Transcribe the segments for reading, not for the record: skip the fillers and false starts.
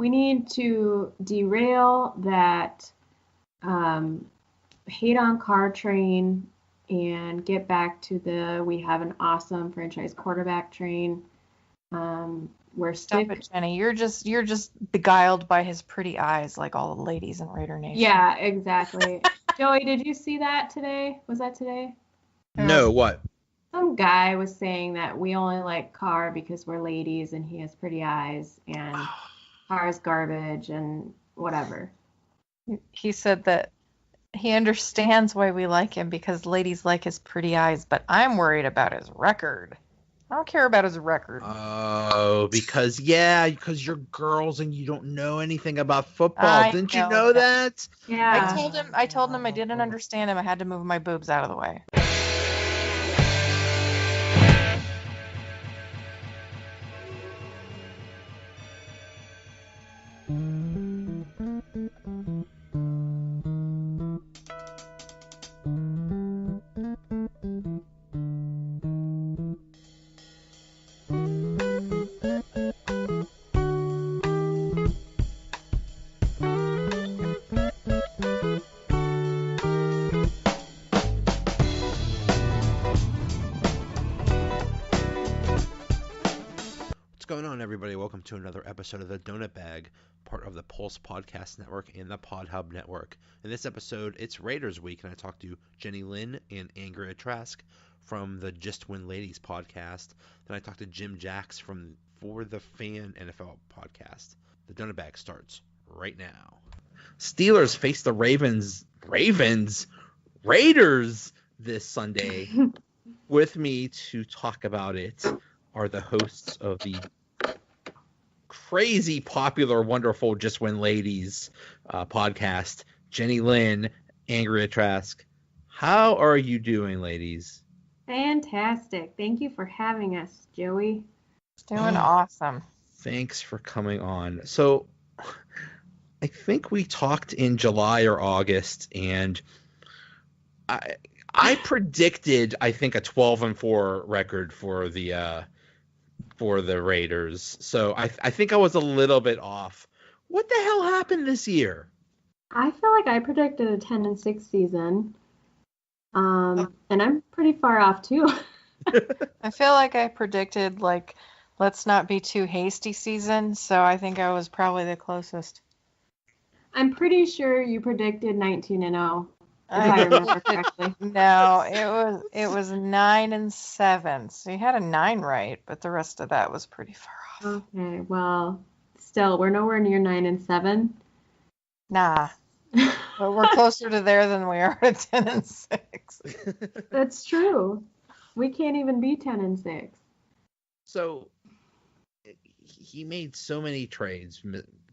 we need to derail that hate on Carr train and get back to we have an awesome franchise quarterback train. Stop it, Jenny. You're just beguiled by his pretty eyes, like all the ladies in Raider Nation. Yeah, exactly. Joey, did you see that today? Was that today? No, what? Some guy was saying that we only like Carr because we're ladies and he has pretty eyes and Carr is garbage and whatever. He said that he understands why we like him because ladies like his pretty eyes, but I'm worried about his record. I don't care about his record. Oh, because you're girls and you don't know anything about football. Didn't you know that? Yeah. I told him I didn't understand him. I had to move my boobs out of the way. Everybody, welcome to another episode of the Donut Bag, part of the Pulse Podcast Network and the Pod Hub Network. In this episode, it's Raiders Week, and I talked to Jenny Lynn and Angria Trask from the Just Win Ladies podcast. Then I talked to Jim Jax from For the Fan NFL podcast. The Donut Bag starts right now. Steelers face the Raiders this Sunday. With me to talk about it are the hosts of the crazy popular, wonderful Just Win Ladies podcast, Jenny Lynn, Angria Trask. How are you doing, ladies? Fantastic. Thank you for having us, Joey. Doing awesome. Thanks for coming on. So I think we talked in July or August, and I predicted, I think, a 12-4 record for the Raiders. So I think I was a little bit off. What the hell happened this year? I feel like I predicted a 10-6 season. And I'm pretty far off too. I feel like I predicted let's not be too hasty season, so I think I was probably the closest. I'm pretty sure you predicted 19-0. If I remember correctly. No, it was 9-7. So you had a 9 right, but the rest of that was pretty far off. Okay, well, still, we're nowhere near 9-7. Nah, but we're closer to there than we are to 10-6. That's true. We can't even be 10-6. So he made so many trades,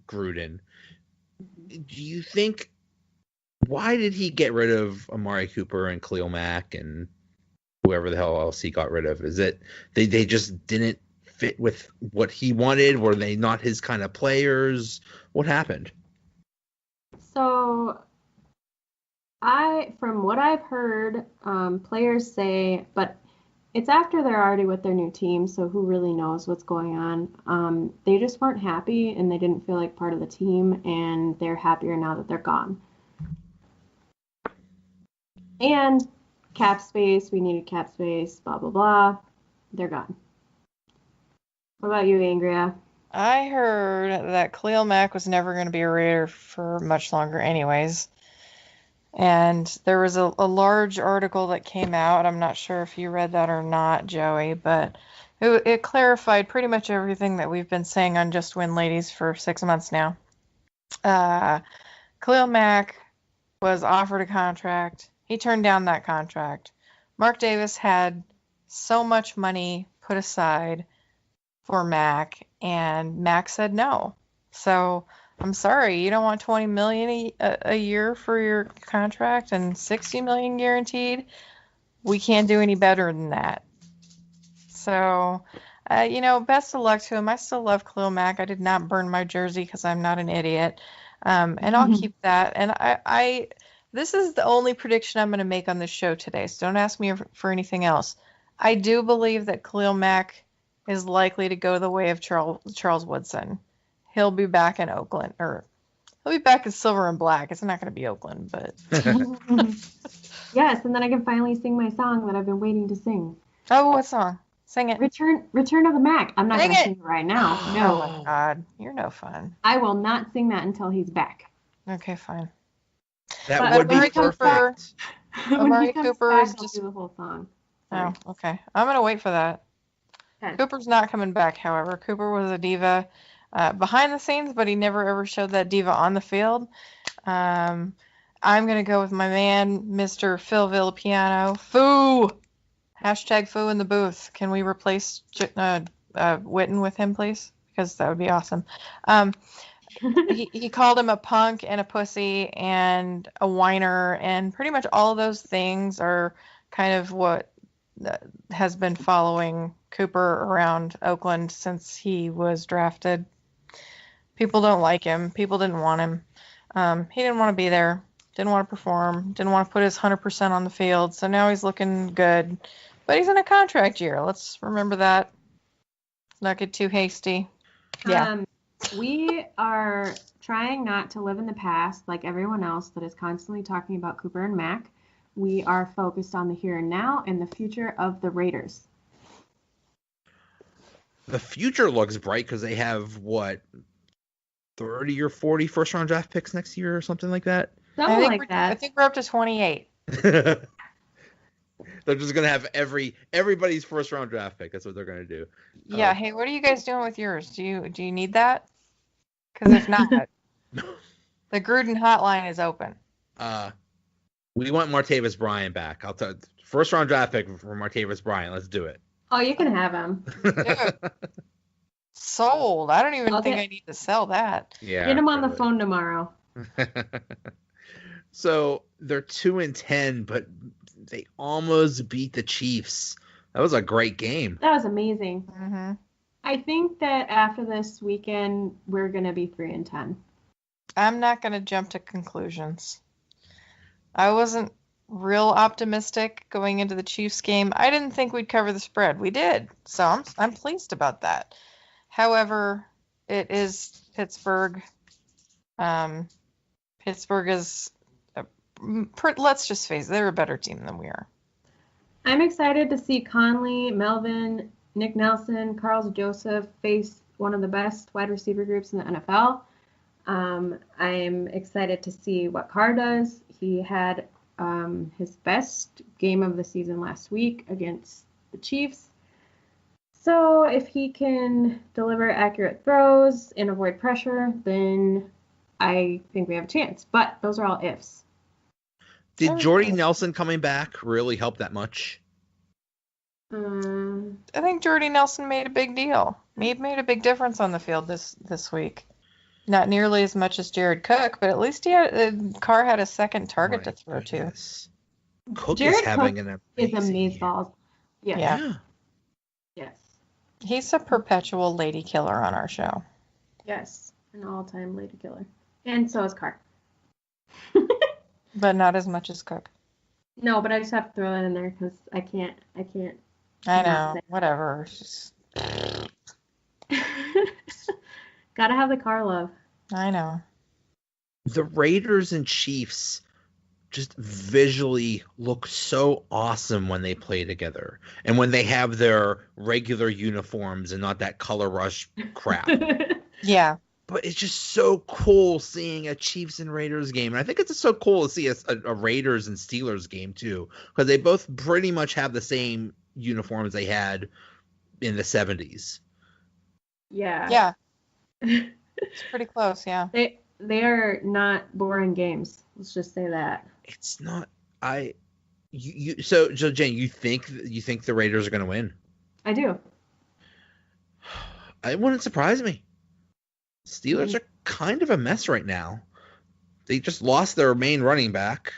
Gruden. Do you think? Why did he get rid of Amari Cooper and Khalil Mack and whoever the hell else he got rid of? Is it they just didn't fit with what he wanted? Were they not his kind of players? What happened? So, from what I've heard, players say, but it's after they're already with their new team, so who really knows what's going on? They just weren't happy and they didn't feel like part of the team, and they're happier now that they're gone. And cap space, we needed cap space, blah, blah, blah. They're gone. What about you, Angria? I heard that Khalil Mack was never going to be a Raider for much longer anyways. And there was a large article that came out. I'm not sure if you read that or not, Joey, but it clarified pretty much everything that we've been saying on Just Win Ladies for 6 months now. Khalil Mack was offered a contract. He turned down that contract. Mark Davis had so much money put aside for Mack, and Mack said no. So I'm sorry, you don't want $20 million a year for your contract and $60 million guaranteed. We can't do any better than that. So, best of luck to him. I still love Khalil Mack. I did not burn my jersey because I'm not an idiot, and I'll keep that. And I this is the only prediction I'm going to make on this show today, so don't ask me for anything else. I do believe that Khalil Mack is likely to go the way of Charles Woodson. he'll be back in Oakland, or he'll be back in Silver and Black. It's not going to be Oakland, but Yes, and then I can finally sing my song that I've been waiting to sing. oh, what song? Sing it. Return of the Mac. I'm not Sing going to it. sing it right now. Oh No, my God, you're no fun. I will not sing that until he's back. Okay, fine. That But would be when he comes back- perfect. When Amari he comes Cooper back, is I'll just- do the whole song. Oh, okay. I'm gonna wait for that. Okay. Cooper's not coming back, however. Cooper was a diva behind the scenes, but he never ever showed that diva on the field. I'm gonna go with my man, Mr. Phil Villapiano. Foo! Hashtag Foo in the booth. Can we replace Witten with him, please? Because that would be awesome. He called him a punk and a pussy and a whiner, and pretty much all of those things are kind of what has been following Cooper around Oakland since he was drafted. People don't like him. People didn't want him. He didn't want to be there. Didn't want to perform. Didn't want to put his 100% on the field. So now he's looking good. But he's in a contract year. Let's remember that. Let's not get too hasty. Yeah. We are trying not to live in the past like everyone else that is constantly talking about Cooper and Mac. We are focused on the here and now and the future of the Raiders. The future looks bright because they have, what, 30 or 40 first-round draft picks next year or something like that? Something like I that. think we're up to 28. They're just going to have everybody's first-round draft pick. That's what they're going to do. Yeah. Hey, what are you guys doing with yours? Do you need that? Because if not, the Gruden hotline is open. We want Martavis Bryant back. I'll tell first-round draft pick for Martavis Bryant. Let's do it. Oh, you can have him. Sold. I don't even I'll think get- I need to sell that. Yeah. Get him on the phone tomorrow. So they're 2-10, but they almost beat the Chiefs. That was a great game. That was amazing. Mm-hmm. I think that after this weekend, we're going to be 3-10. I'm not going to jump to conclusions. I wasn't real optimistic going into the Chiefs game. I didn't think we'd cover the spread. We did, so I'm pleased about that. However, it is Pittsburgh. Pittsburgh is, let's just face it, they're a better team than we are. I'm excited to see Conley, Melvin, Nick Nelson, Carl Joseph face one of the best wide receiver groups in the NFL. I'm excited to see what Carr does. He had his best game of the season last week against the Chiefs. So if he can deliver accurate throws and avoid pressure, then I think we have a chance. But those are all ifs. Did Jordy Nelson coming back really help that much? I think Jordy Nelson made a big deal. He made a big difference on the field this week. Not nearly as much as Jared Cook, but at least Carr had a second target to throw to. Cook Jared is having Cook an is amazing year. amazeballs. Yes. Yeah. Yes. He's a perpetual lady killer on our show. Yes. An all-time lady killer. And so is Carr. But not as much as Cook. No, but I just have to throw that in there because I can't. I not know. say- Whatever. It's just- Gotta have the Carr love. I know. The Raiders and Chiefs just visually look so awesome when they play together and when they have their regular uniforms and not that color rush crap. Yeah. But it's just so cool seeing a Chiefs and Raiders game. And I think it's just so cool to see a Raiders and Steelers game too, because they both pretty much have the same uniforms they had in the 70s. Yeah. Yeah. It's pretty close, yeah. They are not boring games. Let's just say that. It's not. So Jane, you think the Raiders are going to win? I do. It wouldn't surprise me. Steelers are kind of a mess right now. They just lost their main running back.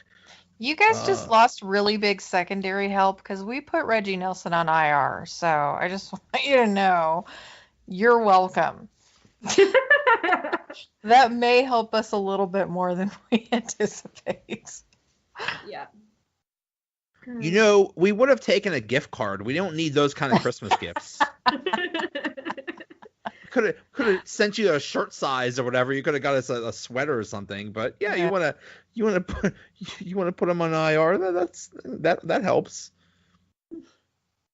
You guys just lost really big secondary help because we put Reggie Nelson on IR. So I just want you to know you're welcome. That may help us a little bit more than we anticipate. Yeah. You know, we would have taken a gift card. We don't need those kind of Christmas gifts. have sent you a shirt size or whatever. You could have got us a sweater or something. But yeah, Yeah. you want to put him on IR. That helps.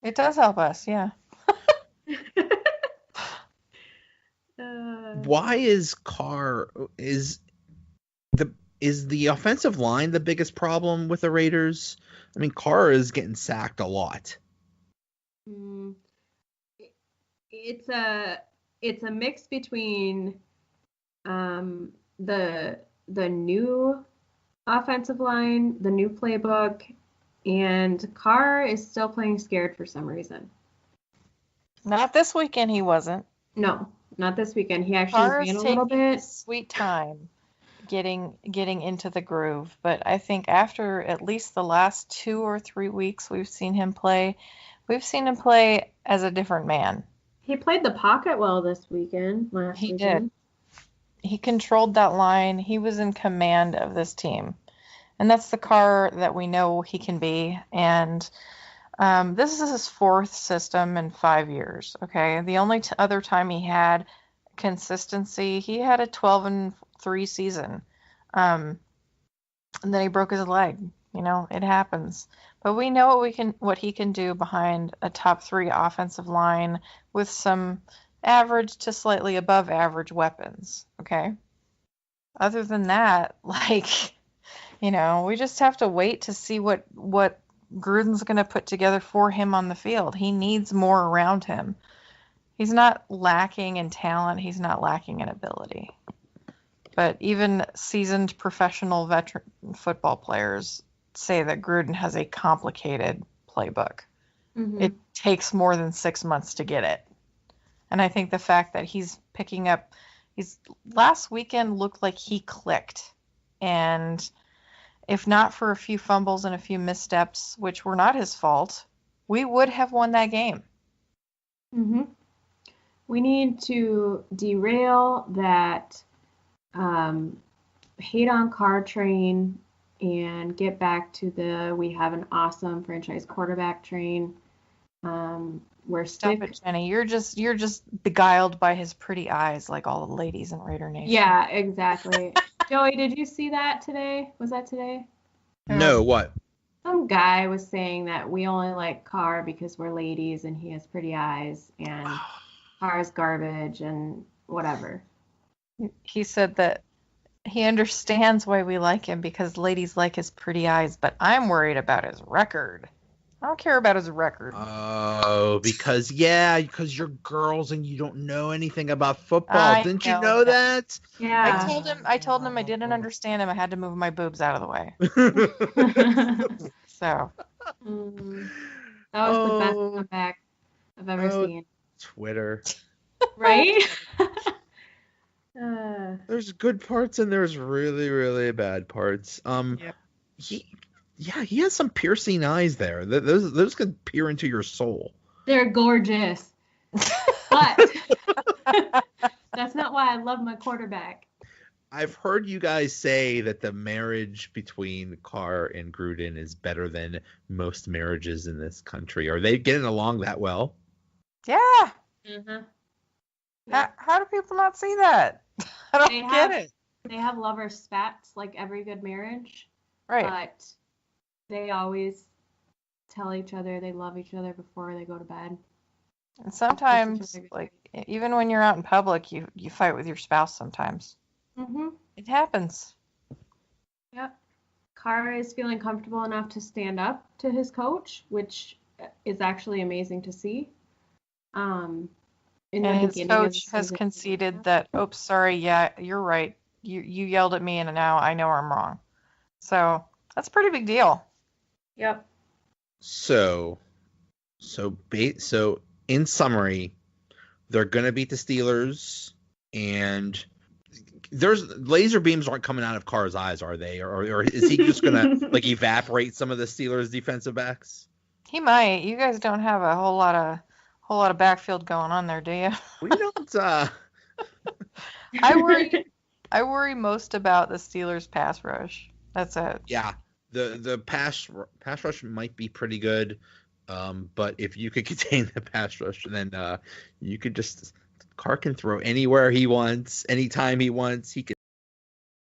It does help us, yeah. Why is the offensive line the biggest problem with the Raiders? I mean, Carr is getting sacked a lot. It's a mix between the new offensive line, the new playbook, and Carr is still playing scared for some reason. Not this weekend he wasn't. No, not this weekend. He actually ran a little bit. Sweet time getting into the groove, but I think after at least the last 2 or 3 weeks we've seen him play as a different man. He played the pocket well this weekend. He did. He controlled that line. He was in command of this team. And that's the Carr that we know he can be. And this is his 4th system in 5 years, okay? The only other time he had consistency, he had a 12-3 season. And then he broke his leg. You know, it happens. But we know what he can do behind a top 3 offensive line with some average to slightly above average weapons, okay? Other than that, we just have to wait to see what Gruden's going to put together for him on the field. He needs more around him. He's not lacking in talent. He's not lacking in ability. But even seasoned professional veteran football players say that Gruden has a complicated playbook. Mm-hmm. It takes more than 6 months to get it. And I think the fact that he's picking up, last weekend looked like he clicked. And if not for a few fumbles and a few missteps, which were not his fault, we would have won that game. Mm-hmm. We need to derail that hate on Carr train and get back to we have an awesome franchise quarterback train. Stop it, Jenny. You're just beguiled by his pretty eyes, like all the ladies in Raider Nation. Yeah, exactly. Joey, did you see that today? Was that today? No, what? Some guy was saying that we only like Carr because we're ladies and he has pretty eyes and Carr's garbage and whatever. He said that he understands why we like him because ladies like his pretty eyes, but I'm worried about his record. I don't care about his record. Oh, because you're girls and you don't know anything about football. Didn't you know that? Yeah. I told him I didn't understand him. I had to move my boobs out of the way. So. That was the best comeback I've ever seen. Twitter. Right? There's good parts and there's really, really bad parts. Yep. He has some piercing eyes there. Those could peer into your soul. They're gorgeous. But that's not why I love my quarterback. I've heard you guys say that the marriage between Carr and Gruden is better than most marriages in this country. Are they getting along that well? Yeah. Mm-hmm. How do people not see that? I don't get it. They have lover spats like every good marriage. Right. But they always tell each other they love each other before they go to bed. And sometimes, even when you're out in public, you fight with your spouse sometimes. Mm-hmm. It happens. Yep. Carr is feeling comfortable enough to stand up to his coach, which is actually amazing to see. And his coach has conceded that, oops, sorry, yeah, you're right. You yelled at me and now I know I'm wrong. So that's a pretty big deal. Yep. So in summary, they're going to beat the Steelers, and there's laser beams aren't coming out of Carr's eyes, are they? Or is he just going to evaporate some of the Steelers defensive backs? He might. You guys don't have a whole lot of backfield going on there, do you? We don't. I worry most about the Steelers' pass rush. That's it. Yeah, the pass rush might be pretty good, but if you could contain the pass rush, then you could just Carr can throw anywhere he wants, anytime he wants. He can